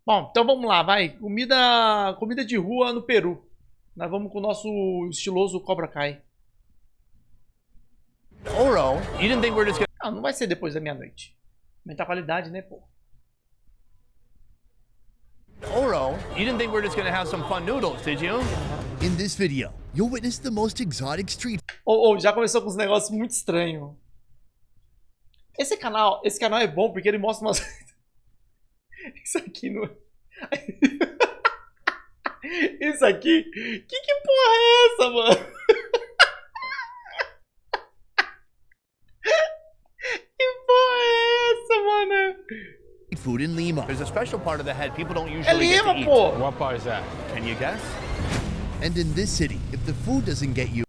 Bom, então vamos lá, vai. Comida de rua no Peru. Nós vamos com o nosso estiloso Cobra Kai. Oro, you didn't think we're just gonna... Ah, não vai ser depois da meia-noite. Aumentar a qualidade, né, pô? Oro, you didn't think we're just gonna have some fun noodles, did you? In this video, you'll witness the most exotic street Já começou com uns negócios muito estranhos. Esse canal é bom porque ele mostra umas... Isso aqui não... Isso aqui... Que porra é essa, mano? Que porra é essa, mano? food in Lima. There's a special part of the head people don't É usually get Lima, to eat. pô! What part is that? Can you guess? And in this city, if the food doesn't get you,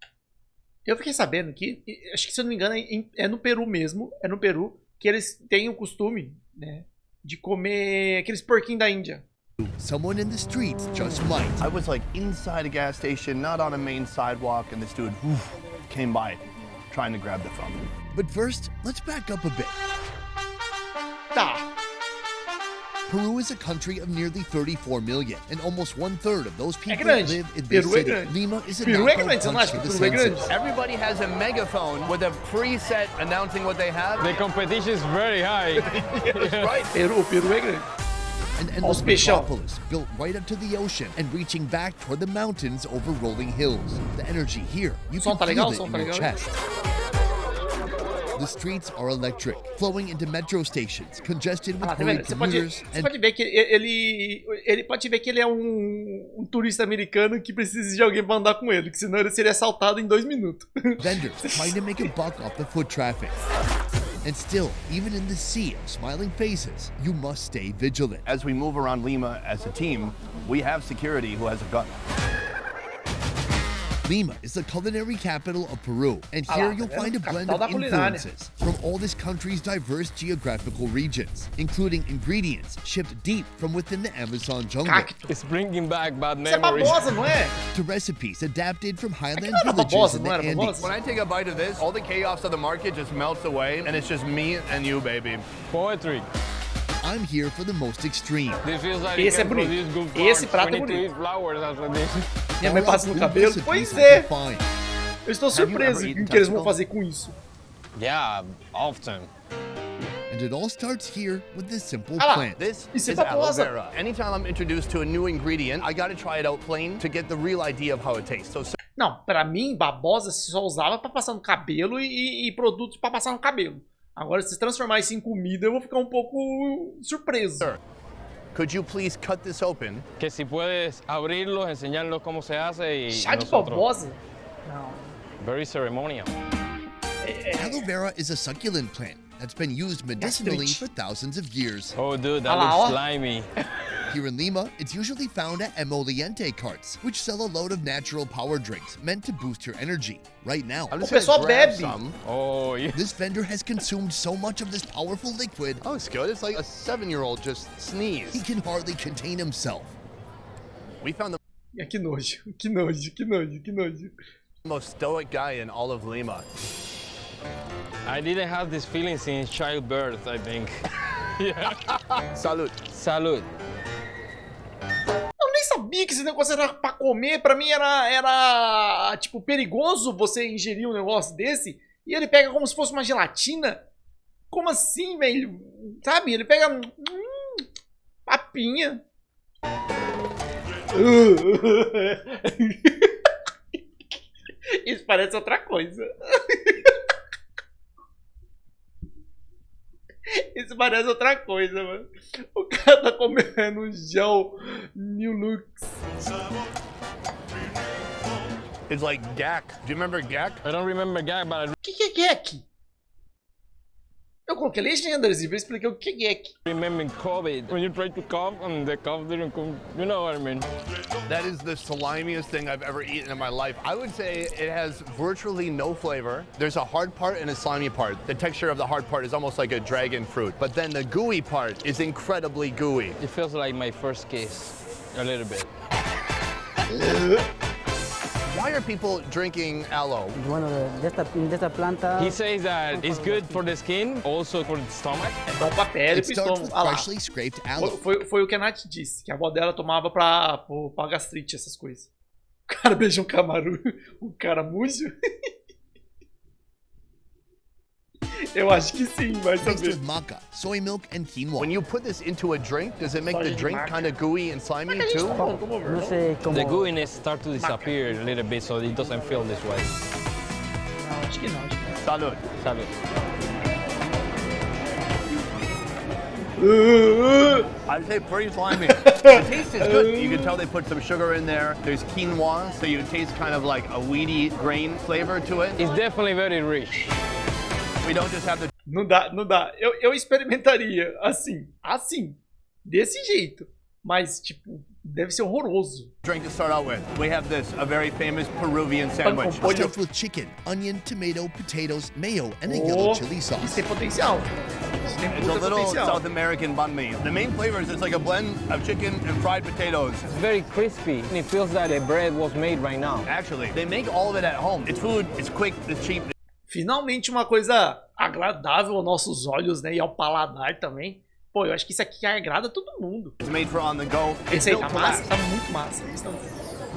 Eu fiquei sabendo que, acho que se eu não me engano, é no Peru mesmo, é no Peru, que eles têm o costume, né, de comer aqueles porquinhos da Índia. someone in the streets just might. I was like inside a gas station, not on a main sidewalk, and this dude came by trying to grab the phone. But first, let's back up a bit. Tá. Peru is a country of nearly 34 million, and almost 1/3 of those people grande. live in Peru this é city. grande. Lima is a Peru é knockout grande, você não punch acha to que the Peru é grande? senses. Everybody has a megaphone with a preset announcing what they have. The competition is very high. That's right. O Peru é grande. An Os endless peixão. metropolis built right up to the ocean and reaching back toward the mountains over rolling hills. The energy here, you Som can tá feel legal? it Som in tá your legal? chest. The streets are electric, flowing into metro stations, congested with Ah, tá hurried vendo? Você commuters pode ver que ele pode ver que ele é um turista americano que precisa de alguém pra andar com ele, que senão ele seria assaltado em 2 minutos. vendors trying to make a buck off the foot traffic. And still, even in the sea of smiling faces, you must stay vigilant. As we move around Lima as a team, we have security who has a gun. Lima is the culinary capital of Peru, and Ah here lá, you'll tá find a vendo? blend Capital of da culinária. influences from all this country's diverse geographical regions, including ingredients shipped deep from within the Amazon jungle Cacto. It's bringing back bad Isso é memories. babosa, não é? to recipes adapted from highland não era villages babosa, in não the era Andes. babosa? When I take a bite of this, all the chaos of the market just melts away, and it's just me and you, baby. Poetry. I'm here for the most extreme. This feels like Esse you é can bonito. produce good Esse flowers. prato é We need to bonito. eat flowers after this. Minha mãe All passa out no food cabelo. recipes Pois I é. can find. Eu estou Have you surpreso ever com eaten o que eles vão testicle? fazer com isso. Yeah, often. And it all starts here with this simple Ah lá. plant. This Isso é is aloe babosa. vera. Anytime I'm introduced to a new ingredient, I gotta try it out plain to get the real idea of how it tastes. So Não, pra mim, babosa se só usava pra passar no cabelo e produtos pra passar no cabelo. Agora, se transformar isso em comida, eu vou ficar um pouco surpreso. Sir, could you please cut this open? Que si puedes abrirlos, enseñarlos cómo se hace y Chá de nosotros. babosa? Não. Very ceremonial. Aloe vera is a succulent plant that's been used medicinally Gastrite. for thousands of years. Oh, dude, that Ah lá, looks ó. slimy. Here in Lima, it's usually found at emoliente carts, which sell a load of natural power drinks meant to boost your energy. Right now, I'm just O pessoal gonna grab bebe. some. Oh, yeah. this vendor has consumed so much of this powerful liquid, Oh, it's good. It's like a 7-year-old just he sneezed. can hardly contain himself. We found the Que nojo, que nojo, que nojo, que nojo. most stoic guy in all of Lima. I didn't have this feeling since childbirth, I think. Yeah. Salud. Salud. Eu nem sabia que esse negócio era pra comer. Pra mim era tipo, perigoso você ingerir um negócio desse. E ele pega como se fosse uma gelatina. Como assim, velho? Sabe? Ele pega... papinha. Isso parece outra coisa. Isso parece outra coisa, mano. O cara tá comendo um gel New Lux. It's like gack. Do you remember gack? I don't remember gag, but I O que é geek? Eu coloquei legendas e expliquei o que é geek. remember COVID. When you try to cough and the cough didn't come, you know what I mean. That is the slimiest thing I've ever eaten in my life. I would say it has virtually no flavor. There's a hard part and a slimy part. The texture of the hard part is almost like a dragon fruit. But then the gooey part is incredibly gooey. It feels like my first kiss, a little bit. Why are people drinking aloe? Bueno, de esta planta. He says that it's good for the skin, also for the stomach. É bom pra pele e It pro starts estômago. with Ah lá. freshly scraped aloe. Foi o que a Nath disse, que a avó dela tomava pra gastrite, essas coisas. O cara beijou um camaru, um caramujo. Eu acho que sim, vai Mixed saber. with maca, soy milk, and quinoa. When you put this into a drink, does it make the drink kind of gooey and slimy too? No sé cómo. The gooiness start to disappear a little bit, so it doesn't feel this way. Não, acho que não. Salud. Sabe? I'd say pretty slimy. The taste is good. You can tell they put some sugar in there. There's quinoa, so you taste kind of like a weedy grain flavor to it. It's definitely very rich. We don't just have the Não dá, não dá. Eu experimentaria assim, desse jeito. Mas, tipo, deve ser horroroso. drink to start out with. We have this, a very famous Peruvian sandwich. Stuffed with chicken, onion, tomato, potatoes, mayo, and a yellow chili Isso sauce. tem potencial. Isso tem It's a puta little potencial. South American banh mi. The main flavor is it's like a blend of chicken and fried potatoes. It's very crispy, and it feels that the bread was made right now. Actually, they make all of it at home. It's food, it's quick, it's cheap. Finalmente uma coisa agradável aos nossos olhos, né? E ao paladar também. Pô, eu acho que isso aqui agrada todo mundo. It's made for on the go. It's Esse aí built tá to massa, last. tá muito massa. Eles tão...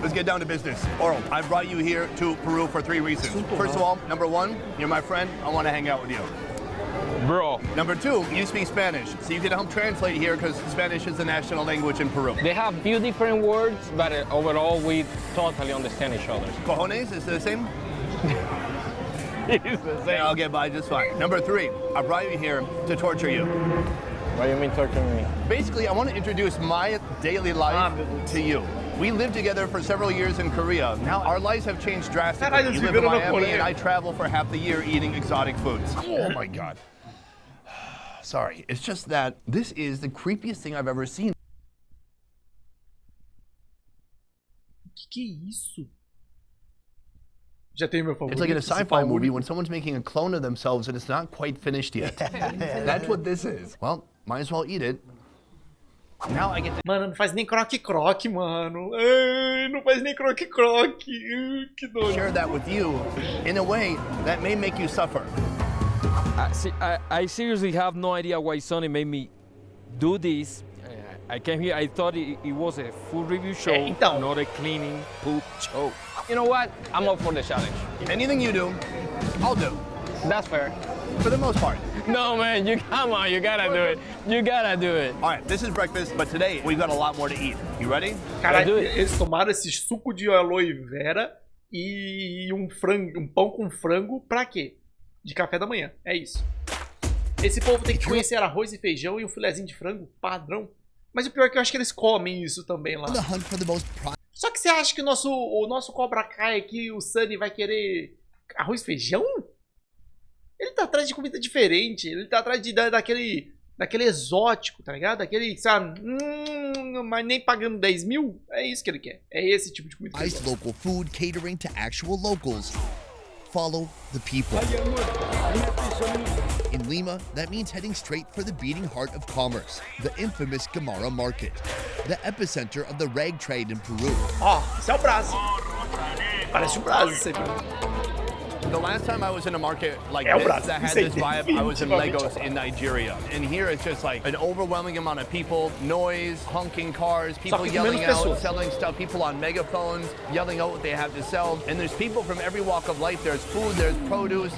Let's get down to business. Oral, I brought you here to Peru for 3 reasons. First of all, number 1, you're my friend. I want to hang out with you. Bro, Number 2, you speak Spanish, so you can help translate here because Spanish is the national language in Peru. they have few different words, but overall we totally understand each other. Cojones is the same? It's the Yeah, I'll get by just fine. Number 3, I brought you here to torture you. What do you mean torturing me? Basically, I want to introduce my daily life to you. We lived together for several years in Korea. Now our lives have changed drastically. Caralho, You se live in viram na Miami Coreia. and I travel for half the year eating exotic foods. Oh my God. Sorry, it's just that this is the creepiest thing I've ever seen. Que é isso? Já tem meu favorito. It's like in a esse sci-fi favorito. movie when someone's making a clone of themselves and it's not quite finished yet. That's what this is. Well, might as well eat it. Now I get to Mano, não faz nem croque-croque, mano. Ai, não faz nem croque-croque. Que nojo. share that with you in a way that may make you suffer. I seriously have no idea why Sony made me do this. I came here, I thought it was a food review show, então. not a cleaning poop show. You know what? I'm up for the challenge. Anything you do, I'll do. That's fair. For the most part. No, man, you come on, you gotta do it. You gotta do it. All right, this is breakfast, but today we've got a lot more to eat. You ready? Caralho, do it. eles tomaram esse suco de aloe vera e um pão com frango pra quê? De café da manhã. É isso. Esse povo tem que conhecer arroz e feijão e um filezinho de frango padrão. Mas o pior é que eu acho que eles comem isso também lá. On the hunt for the most Só que você acha que o nosso Cobra Kai aqui, o Sunny, vai querer arroz e feijão? Ele tá atrás de comida diferente. Ele tá atrás daquele exótico, tá ligado? Daquele, sabe? Mas nem pagando 10 mil. É isso que ele quer. É esse tipo de comida que ele prized quer. local food catering to actual locals. Follow the people. In Lima, that means heading straight for the beating heart of commerce, the infamous Gamara market, the epicenter of the rag trade in Peru. Ó, esse é o Brás. Parece um Brás isso aí. The last time I was in a market like É o this Brasil. that had Isso aí this vibe, I was in definitivamente Lagos in Nigeria. And here it's just like an overwhelming amount of people, noise, honking cars, people que com yelling menos out, pessoas. selling stuff, people on megaphones, yelling out what they have to sell. And there's people from every walk of life. There's food, there's produce.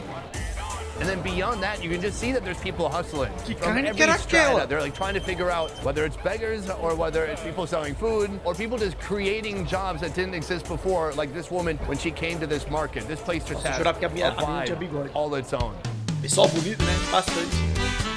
And then beyond that, you can just see that there's people hustling. Que From carne que every era strata, aquela? they're like trying to figure out whether it's beggars or whether it's people selling food or people just creating jobs that didn't exist before, like this woman when she came to this market. This place just Nossa, eu has jurava que a minha a não tinha vibe bigode. all its own. Pessoal bonito, né? Bastante.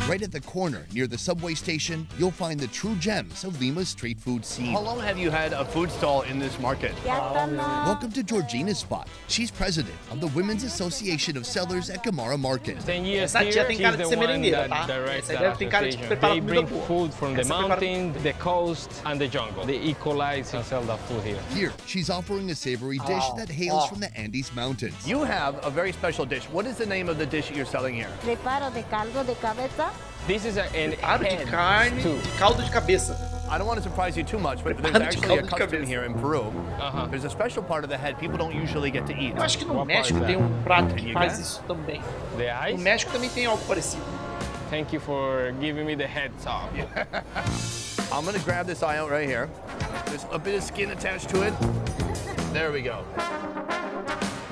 Right at the corner near the subway station, you'll find the true gems of Lima's street food scene. How long have you had a food stall in this market? Welcome to Georgina's spot. She's president of the Women's Association of Sellers at Gamara Market. 10 years Essa tia here, tem she's cara de the ser one merendeira, that tá? directs Essa that deve ter cara de association. preparar They comida bring boa. food from the Essa prepara- mountain, the coast, and the jungle. They equalize and sell that food here. Here, she's offering a savory dish that hails from the Andes Mountains. You have a very special dish. What is the name of the dish that you're selling here? Preparo de caldo de cabeza. This is an Claro, de head carne, stew. de caldo de cabeça. I don't want to surprise you too much, but there's actually a custom here in Peru. There's a special part of the head people don't usually get to eat. Eu acho que no What México part is tem um prato que you faz guess? isso também. The No eyes? México também tem algo parecido. Thank you for giving me the heads up. I'm gonna grab this eye out right here. There's a bit of skin attached to it. There we go.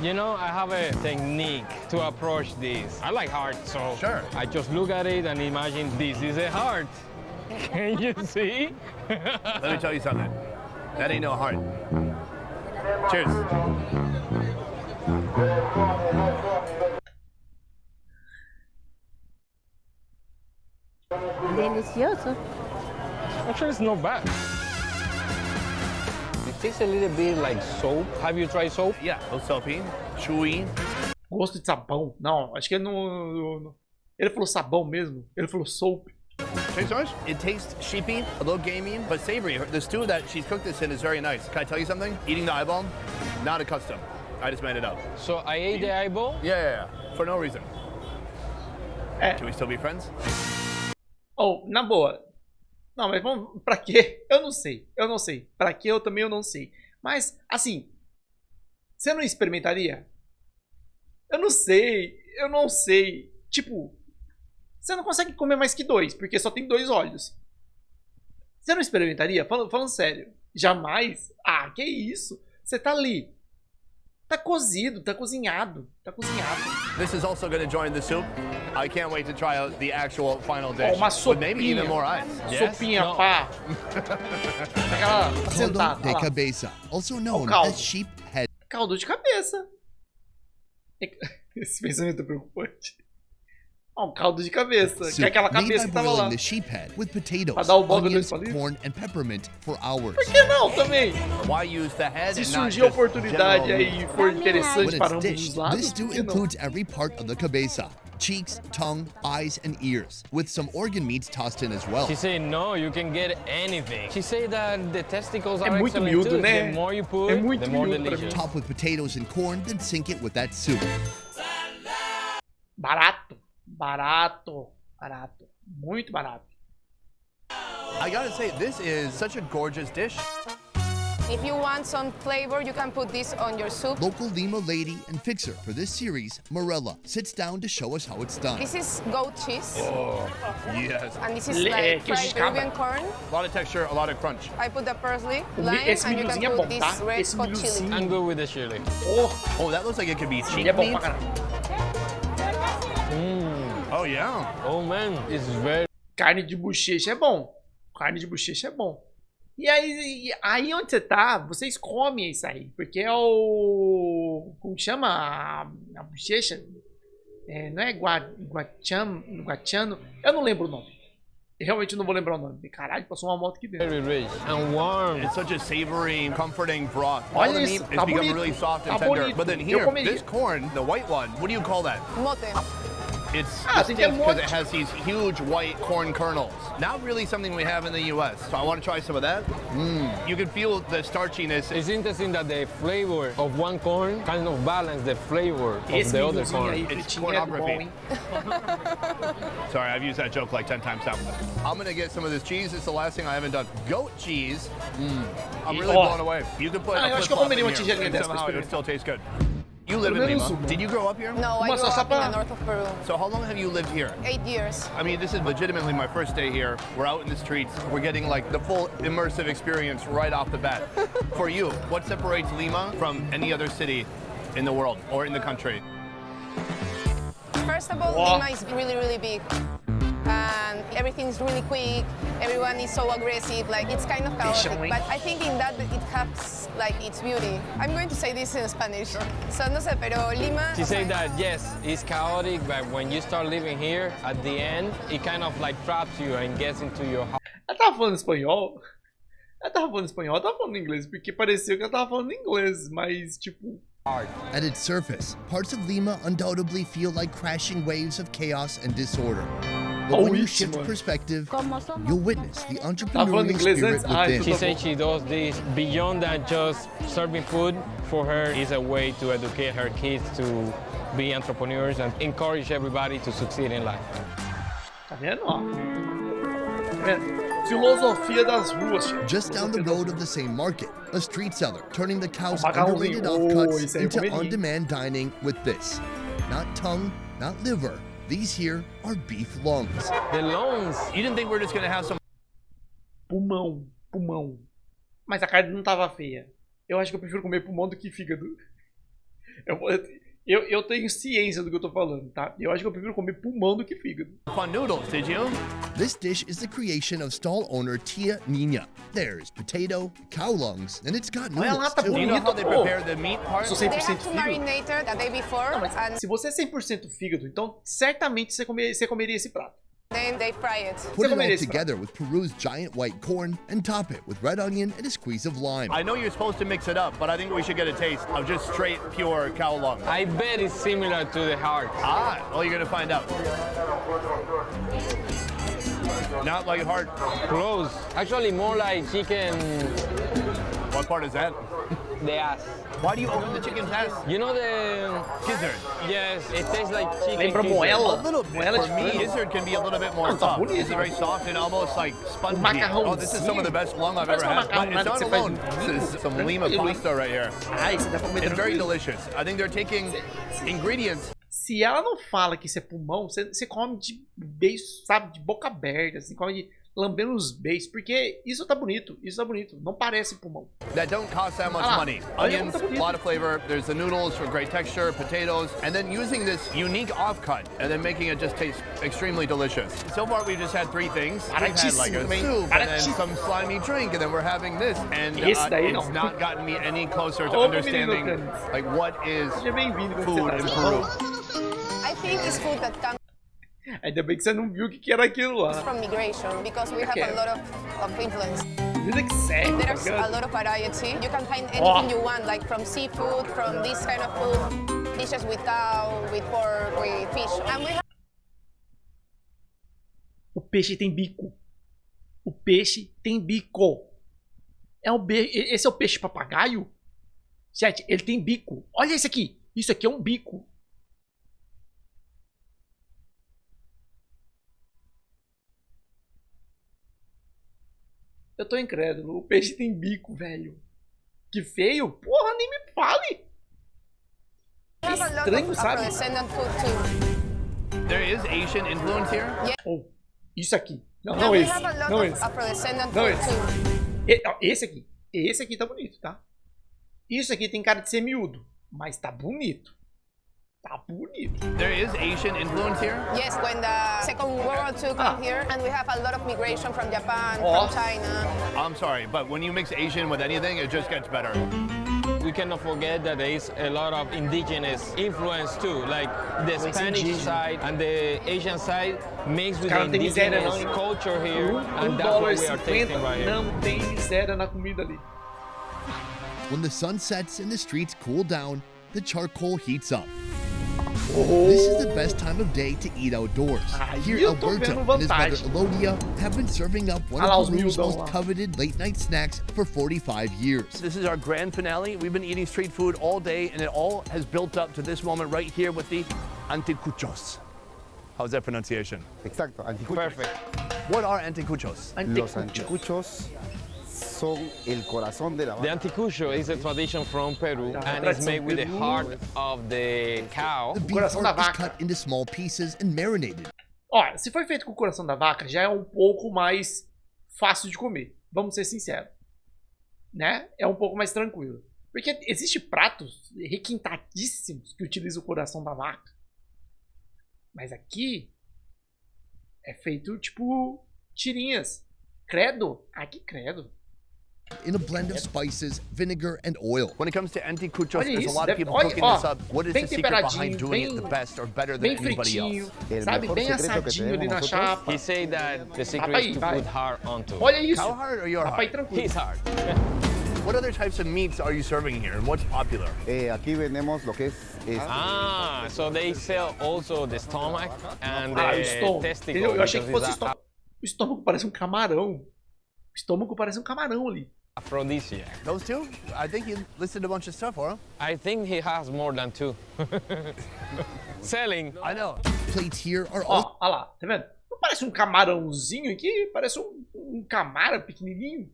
You know, I have a technique to approach this. I like heart, so Sure. I just look at it and imagine this is a heart. Can you see? Let me tell you something. That ain't no heart. Cheers. Delicioso. Actually, it's not bad. It tastes a little bit like soap. Have you tried soap? Yeah, o soapy, chewy. Gosto de sabão? Não, acho que ele não... Ele falou sabão mesmo. Ele falou soap. Tastes nice. It tastes sheepy, a little gamey, but savory. The stew that she's cooked this in is very nice. Can I tell you something? Eating the eyeball, not a custom. I just made it up. So I ate the eyeball. Yeah. For no reason. É. Can we still be friends? Oh, na boa. Não, mas vamos... Pra quê? Eu não sei. Pra quê eu também não sei. Mas, assim... Você não experimentaria? Eu não sei. Tipo... Você não consegue comer mais que 2, porque só tem 2 olhos. Você não experimentaria? Falando sério. Jamais? Ah, que isso? Você tá ali. Tá cozido, tá cozinhado. This is also going to join the soup. I can't wait to try out the actual final dish. Oh, uma with maybe sopinha. even more eyes. Sopinha, No. pá. Aquela Caldo sentada. de Olha lá. cabeza, also known caldo. as sheep head. Caldo de cabeça. Esse pensamento é preocupante. Ó, um caldo de cabeça. Que é Soup aquela made cabeça by que tava lá. boiling the sheep head with potatoes, Pra dar o bolo onions, desse palito. corn, and peppermint for hours. Por que não também? Why use the head Se and not surgir a just oportunidade general aí e for When interessante para it's ambos os dished, lados, this por stew que não? includes every part of the cabeza. Cheeks, tongue, eyes, and ears, with some organ meats tossed in as well. She said, no, you can get anything. She said that the testicles É are muito excellent miúdo, too. né? The more you put, É muito the more miúdo pra delicious. mim. Top with potatoes and corn, then sink it with that soup. Barato. Muito barato. I gotta say, this is such a gorgeous dish. If you want some flavor, you can put this on your soup. Local Lima lady and fixer for this series, Morella, sits down to show us how it's done. This is goat cheese, Yes. and this is queijo like de fried cabra. Peruvian corn. A lot of texture, a lot of crunch. I put the parsley, O lime, esse and you can milhozinho é put bom, this tá? red Esse hot chili. milhozinho. I'm good with the chili. Oh, that looks like it could be cheap Ele é bom meat. pra caralho. Oh, yeah. Oh man, it's very Carne de bochecha é bom. E aí onde você tá, vocês comem isso aí. Porque é o... Como chama a bochecha? É, não é guachano? Eu não lembro o nome. Eu realmente não vou lembrar o nome. Caralho, passou uma moto aqui dentro. very rich and warm. It's such a savory, comforting broth. All Olha the isso, meat is tá become bonito. really soft and Tá tender. bonito. But then Eu here, comeria. this corn, the white one, what do you call that? Mote. It's tem que é distinct because it mote. has these huge white corn kernels. Not really something we have in the U.S. So I want to try some of that. You can feel the starchiness. It's interesting that the flavor of one corn kind of balance the flavor of Esse the other milhozinho aí, corn. It's fritinho, é bom, pornography. hein? Sorry, I've used that joke like 10 times now. I'm gonna get some of this cheese. It's the last thing I haven't done. Goat cheese. I'm really Oh. blown away. You could put Ah, eu a acho que eu flip-flop comeria in uma here, tigelinha and dessa somehow pra it would still taste good. You live in Pelo menos Lima. uma. Did you grow up here? No, I Uma grew só up in pra- the north of Peru. So how long have you lived here? 8 years. I mean, this is legitimately my first day here. We're out in the streets. We're getting like the full immersive experience right off the bat. For you, what separates Lima from any other city in the world or in the country? First of all, Wow. Lima is really, really big. And everything's really quick. Everyone is so aggressive. Like, it's kind of chaotic. Patiently. But I think in that it has, like, its beauty. I'm going to say this in Spanish. So, no sé, pero Lima... She said that yes, it's chaotic, but when you start living here, at the end, it kind of like traps you and gets into your heart. Ela tava falando espanhol? Ela tava falando inglês, porque parecia que ela tava falando inglês, mas tipo... At its surface, parts of Lima undoubtedly feel like crashing waves of chaos and disorder. But when you shift Buenísimo. perspective, Como somos you'll witness the falando entrepreneurial inglês spirit antes? Ah, within. She said she does this beyond than just serving food. For her, is a way to educate her kids to be entrepreneurs and encourage everybody to succeed in life. Tá vendo, ó? Tá vendo? Filosofia das ruas, chefe. Just down the road of the same market, a street seller turning the cow's macarrãozinho. underrated Oh, offcuts isso aí eu into comeria. on-demand dining with this. Not tongue, not liver. These here are beef lungs. The lungs. You didn't think we were just gonna have some Pulmão, pulmão. Mas a carne não tava feia. Eu acho que eu prefiro comer pulmão do que fígado. Eu tenho ciência do que eu tô falando, tá? Eu acho que eu prefiro comer pulmão do que fígado. fun noodles, did you? This dish is the creation of stall owner Tia Nina. There's potato, cow lungs, and it's got Olha lá, noodles tá too. Do you know how they bonito, pô. prepare the meat part? Sou They 100% have to fígado. marinate it the day before, and Se você é 100% fígado, então certamente você comeria esse prato. then they fry it. Put it all comeria esse together with Peru's giant white corn and top it with red onion and a squeeze of lime. I know you're supposed to mix it up, but I think we should get a taste of just straight, pure cow lung. I bet it's similar to the heart. Ah, well, you're gonna find out. Not like heart. Close. Actually, more like chicken. What part is that? The ass. Why do you open the chicken's ass? You know the Gizzard. Yes, it tastes like chicken. Lembra gizzard. moela? A little bit. Moela For de me, frango. gizzard can be a little bit more Ah, tá soft. bonito. This is very soft and almost like spongy. macarrãozinho. Oh, this is some of the best lung I've Parece ever uma had. But it's macarronada not que você faz alone. no This is some Lima tranquilo. pasta right here. Ai, você dá pra comer It's very tranquilo. delicious. I think they're taking ingredients. Se ela não fala que isso é pulmão, você come de beijo, sabe? De boca aberta, assim, come de lambendo os beijos. Porque isso tá bonito, Não parece pulmão. That don't cost that much Ah, money. olha Onions, como tá a bonito. lot of flavor. There's the noodles for great texture, potatoes, and then using this unique offcut and then making it just taste extremely delicious. So far, we've just had three things. We've had like a Baratíssimo também. soup and then Baratíssimo. some slimy drink, and then we're having this. And Esse daí it's não. not gotten me any closer to Ô, understanding menino Canis. like what is Seja bem-vindo quando food você in tá Peru. I think it's food that comes Ainda bem que você não viu o que era aquilo lá. from migration because we have a lot of influence. Vida que segue, tá There's a ligado? lot of variety. You can find anything Oh. you want, like from seafood, from this kind of food, dishes with cow, with pork, with fish. And we have O peixe tem bico. O peixe tem bico. Esse é o peixe papagaio? Gente, ele tem bico. Olha esse aqui. Isso aqui é um bico. Eu tô incrédulo. O peixe tem bico, velho. Que feio. Porra, nem me fale. we have a lot Estranho, of sabe? Afro-descendant food too. There is Asian influence here. Oh, isso aqui. Não, And não we esse. have a lot Não of esse. Afro-descendant Não food esse. too. Ó, esse aqui. Esse aqui tá bonito, tá? Isso aqui tem cara de ser miúdo. Mas tá bonito. Tá bonito. There is Asian influence here. Yes, when the Second World War II Ah. came here, and we have a lot of migration from Japan, Oh. from China. I'm sorry, but when you mix Asian with anything, it just gets better. We cannot forget that there is a lot of indigenous influence too, like the Spanish indígena. side and the Asian side mixed with the Cara, não tem miséria não, indigenous hein? culture here, and that's what we are tasting right here. Não tem miséria na comida ali. When the sun sets and the streets cool down, the charcoal heats up. Oh. This is the best time of day to eat outdoors. Aí Here, eu tô Alberto vendo and his mother vantagem. Elodia have been serving up one Olha lá of os Peru's miudão most lá. coveted late-night snacks for 45 years. This is our grand finale. We've been eating street food all day, and it all has built up to this moment right here with the anticuchos. How's that pronunciation? Exacto, anticuchos. Perfect. What are anticuchos? Los Antecucho. anticuchos son el corazón de la The vaca. anticucho is a tradition from Peru, and it's made with the heart of the cow. The beef Coração da heart is vaca. cut into small pieces and marinated. Olha, se foi feito com o coração da vaca, já é um pouco mais fácil de comer. Vamos ser sinceros. Né? É um pouco mais tranquilo. Porque existem pratos requintadíssimos que utilizam o coração da vaca. Mas aqui é feito tipo tirinhas. Credo? Aqui credo. In a blend of spices, vinegar, and oil. When it comes to anticuchos, Olha there's a isso, lot of deve- people olha, cooking ó, this up. What is bem the secret behind temperadinho, doing bem- it the best or better than Bem anybody fritinho, else? El sabe? mejor Bem secreto que assadinho ali na tenemos chapa. He said that the secret Papai, is to vai. put heart onto. Olha isso. Cow heart or your Papai, heart? tranquilo. His heart. What other types of meats are you serving here, and what's popular? Aquí vendemos lo que es Ah, so they sell also the stomach and Ah, o the estômago. testicle. Entendeu? Eu achei que because fosse it's estômago. O estômago parece um camarão. O estômago parece um camarão ali. aphrodisiac. Those two? I think you listed a bunch of stuff for them. I think he has more than two. Selling. I know. Plates here are Ó, all olha lá, tá vendo? Não parece um camarãozinho aqui, parece um camara pequenininho.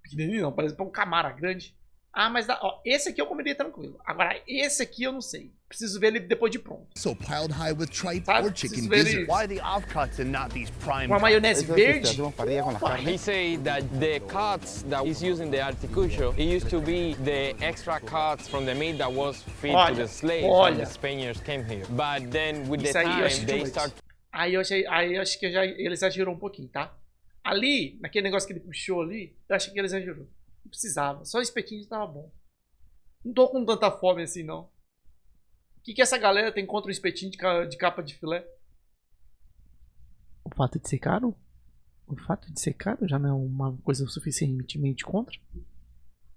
Pequenininho não, parece um camara grande. Ah, mas ó, esse aqui eu comeria tranquilo. Agora, esse aqui eu não sei. Preciso ver ele depois de pronto. So piled high with tripe Sabe? or chicken Preciso ver gizzard. ele Why the offcuts and not these prime com a maionese Eso es que verde. hacemos parrilla con las carnes. He said that the cuts that is used in the articucho, it used to be the extra cuts from the meat that was fed to the slaves when the Spaniards came here. But then with the Isso aí eu time, achei they demais. start Aí eu acho que ele exagerou um pouquinho, tá? Ali, naquele negócio que ele puxou ali, eu achei que ele exagerou. Não precisava. Só o espetinho estava bom. Não tô com tanta fome assim, não. O que essa galera tem contra o espetinho de capa de filé? O fato de ser caro? O fato de ser caro já não é uma coisa suficientemente contra?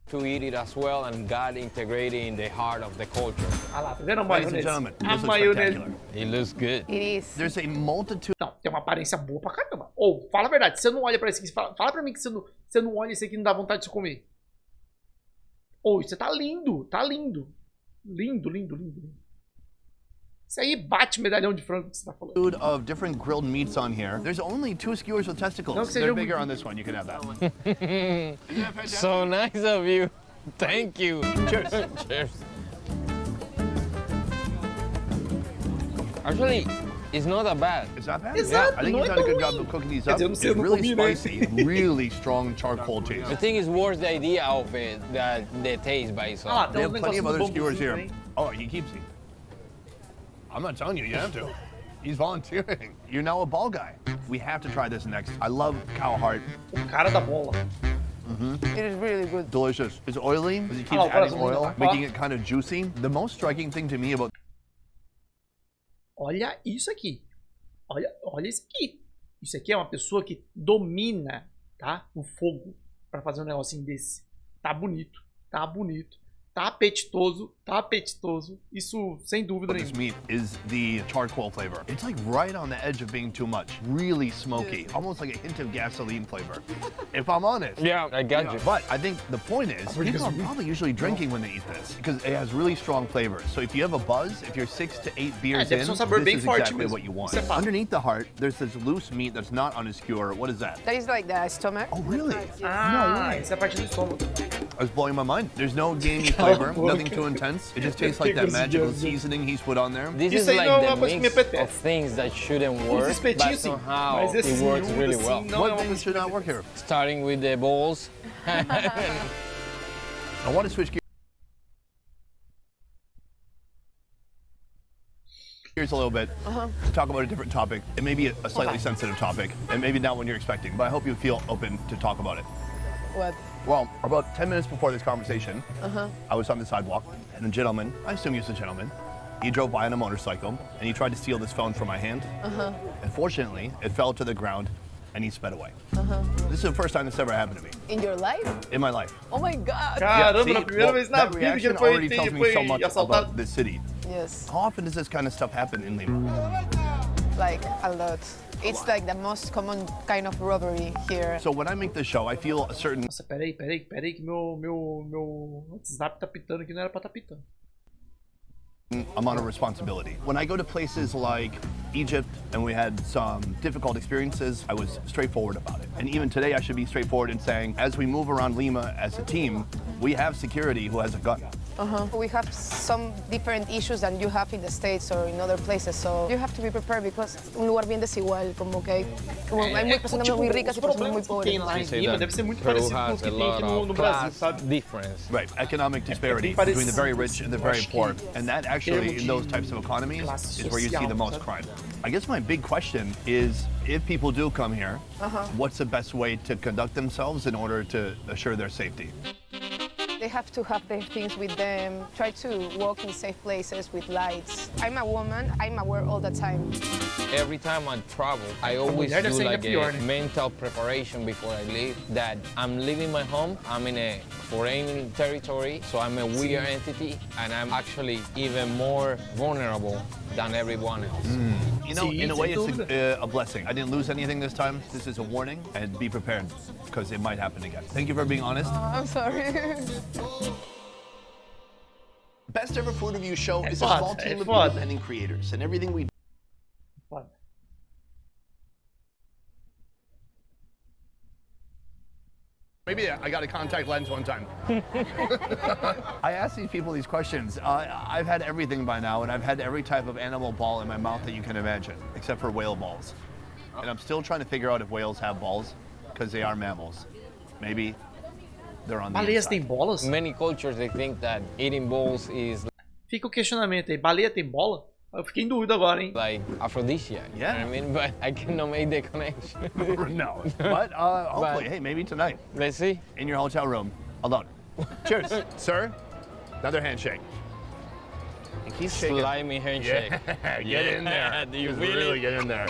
to eat it as well and got integrated in the heart of the culture. Ah lá, tá vendo a Ladies and maionese? gentlemen, A this looks maionese. spectacular. It looks good. It is. There's a multitude Não, tem uma aparência boa pra caramba. Ou, fala a verdade, você não olha pra esse aqui, fala pra mim que você não olha esse aqui e não dá vontade de você comer. Ou, você tá lindo, tá lindo. Lindo, lindo, lindo, lindo. Isso aí bate medalhão de frango que você tá falando. of different grilled meats on here. There's only 2 skewers with testicles. Não que seja They're um- bigger on this one. You can have that. So nice of you. Thank you. Cheers. Cheers. Actually, it's not that bad. Is that bad? Exato, I think não you've é done a tão good job ruim. of cooking these Quer up. dizer, eu não It's sei, eu não really comi, né? spicy, really strong charcoal taste. The thing is worse the idea of it than the taste by Ah, itself. lá, They tem have um plenty of other negocinho skewers here. também. Oh, he keeps it. I'm not telling you, you have to. He's volunteering. You're now a ball guy. We have to try this next. I love cow heart. O cara da bola. It is really good. Delicious. It's oily because he keeps Oh, adding coração oil, lindo. making it kind of juicy. The most striking thing to me about Olha isso aqui. Olha isso aqui. Isso aqui é uma pessoa que domina, tá? O fogo pra fazer um negocinho desse. Tá bonito. Tá bonito. Tá apetitoso. Tá apetitoso. Isso sem dúvida this nenhuma. meat is the charcoal flavor. It's like right on the edge of being too much. Really smoky. Almost like a hint of gasoline flavor. If I'm honest. Yeah, I got you. But I think the point is, people are probably usually drinking when they eat this because it has really strong flavors. So if you have a buzz, if you're 6 to 8 beers deve in, ser um sabor this bem is forte exactly mesmo. what you want. Isso é fato. Underneath the heart, there's this loose meat that's not on a skewer. What is that? That is like the stomach. Oh, really? Ah, essa é a parte do estômago. I was blowing my mind. There's no gamey Cala a flavor, boca. nothing too intense. It just tastes like that magical seasoning he's put on there. This Isso is aí like não é uma the coisa que me mix apetece. of things that shouldn't work, Os espetinhos but sim, somehow mas esse it works miúdo really assim well. não é What uma things coisa should not work here? Starting with the balls. I want to switch gears a little bit to talk about a different topic. It may be a slightly sensitive topic, and maybe not one you're expecting, but I hope you feel open to talk about it. What? Well, about 10 minutes before this conversation, I was on the sidewalk, and a gentleman, I assume he was a gentleman, he drove by on a motorcycle, and he tried to steal this phone from my hand. Unfortunately, it fell to the ground, and he sped away. This is the first time this ever happened to me In your life? in my life. Oh my God. Caramba, See, na primeira well, vez na that vida que reaction ele foi, already tells me so much assaltado. about this city. Yes, How often does this kind of stuff happen in Lima? like a lot. It's like the most common kind of robbery here. So when I make this show, I feel a certain Nossa, peraí, que meu WhatsApp tá pitando aqui, não era pra tá pitando. amount of responsibility. When I go to places like Egypt and we had some difficult experiences, I was straightforward about it. And even today I should be straightforward in saying, as we move around Lima as a team, we have security who has a gun. We have some different issues than you have in the States or in other places, so you have to be prepared because es un lugar bien desigual, como que hay muy personas muy ricas y os personas muy problemas que tem pobres. lá em Say Lima that deve ser muito Peru parecido com o has que a tem aqui lot no of Brasil, class sabe? difference. Right, economic disparity parecido, between the very rich and the very acho que poor. And that actually, termo in those de types of economies, classe is where you see the social, most sabe? crime. I guess my big question is, if people do come here, what's the best way to conduct themselves in order to assure their safety? They have to have their things with them, try to walk in safe places with lights. I'm a woman, I'm aware all the time. Every time I travel, I always mulher deve do ser like ainda pior, a né? mental preparation before I leave that I'm leaving my home, I'm in a foreign territory, so I'm a weird entity, and I'm actually even more vulnerable than everyone else. You know, See, in a way, it's it's a blessing. I didn't lose anything this time. This is a warning, and be prepared, because it might happen again. Thank you for being honest. I'm sorry. Best Ever Food Review Show is a foda, small team of foda. independent creators, and everything we Foda. Maybe I got a contact lens one time. I ask these people these questions. I've had everything by now, and I've had every type of animal ball in my mouth that you can imagine, except for whale balls. And I'm still trying to figure out if whales have balls, because they are mammals. Maybe they're on the Baleias inside. têm bolas? Many cultures they think that eating balls is Fica o questionamento aí. Baleia tem bola? Eu fiquei em dúvida agora, hein? like aphrodisiac. Yeah. You know what I mean, but I cannot make the connection. No, but hopefully, But- hey, maybe tonight Let's see. in your hotel room, alone. Cheers, sir. Another handshake. And keep shaking. Slimy handshake. Yeah, get in there. Do you Just really? really get in there.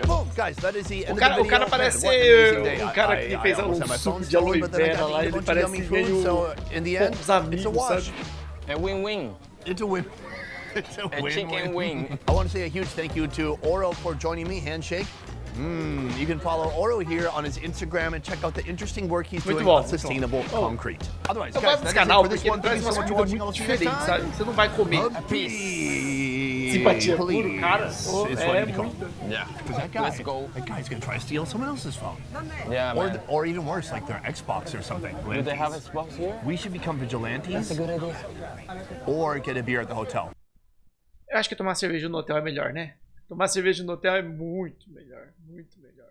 Boom, guys, that is the end O cara, of the o cara video. parece Man, what an amazing day. o cara que fez almost um had my suco phone de aloe stolen, but then I vera got to lá, eat a ele bunch of parece yummy food, meio so in the end, poucos amigos, it's a wash. sabe? A win-win. It's a win. It's a win. chicken wing. I want to say a huge thank you to Oro for joining me. Handshake. You can follow Oro here on his Instagram and check out the interesting work he's Muito doing bom, on muito sustainable concrete. Otherwise, Eu guys, gosto desse that is it canal for this porque ele one. Thank traz you so umas much for comidas watching. I'll muito see you next diferentes, sabe? time. Você não vai comer. Peace. Simpatia puro, cara. Pô, It's what é you need to call. muito. Yeah. That guy, Let's go. That guy's gonna try to steal someone else's phone, Yeah, man. or even worse, like their Xbox or something. Do they have a Xbox here? We should become vigilantes, That's a good idea. or get a beer at the hotel. Eu acho que tomar cerveja no hotel é melhor, né? Tomar cerveja no hotel é muito melhor. Muito melhor.